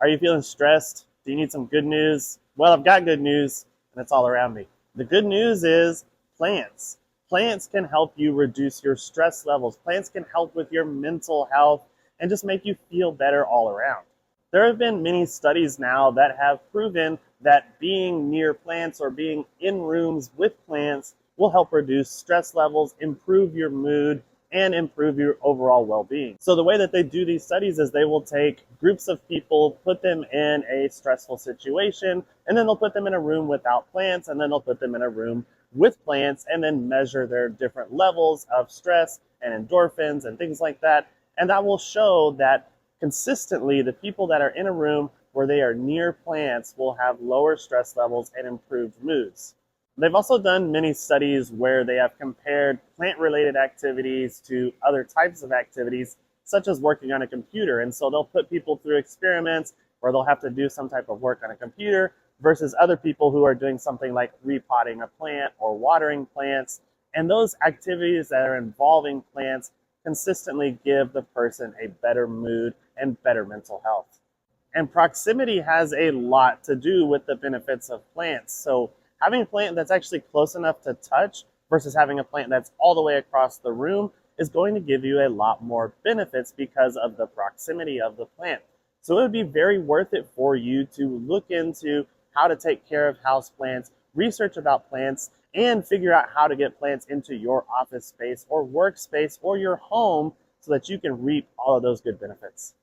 Are you feeling stressed? Do you need some good news? Well, I've got good news, and it's all around me. The good news is plants. Plants can help you reduce your stress levels. Plants can help with your mental health and just make you feel better all around. There have been many studies now that have proven that being near plants or being in rooms with plants will help reduce stress levels, improve your mood, and improve your overall well-being. So the way that they do these studies is they will take groups of people, put them in a stressful situation, and then they'll put them in a room without plants, and then they'll put them in a room with plants, and then measure their different levels of stress and endorphins and things like that. And that will show that consistently the people that are in a room where they are near plants will have lower stress levels and improved moods. They've also done many studies where they have compared plant-related activities to other types of activities, such as working on a computer. And so they'll put people through experiments where they'll have to do some type of work on a computer versus other people who are doing something like repotting a plant or watering plants. And those activities that are involving plants consistently give the person a better mood and better mental health. And proximity has a lot to do with the benefits of plants. So having a plant that's actually close enough to touch versus having a plant that's all the way across the room is going to give you a lot more benefits because of the proximity of the plant. So it would be very worth it for you to look into how to take care of houseplants, research about plants, and figure out how to get plants into your office space or workspace or your home so that you can reap all of those good benefits.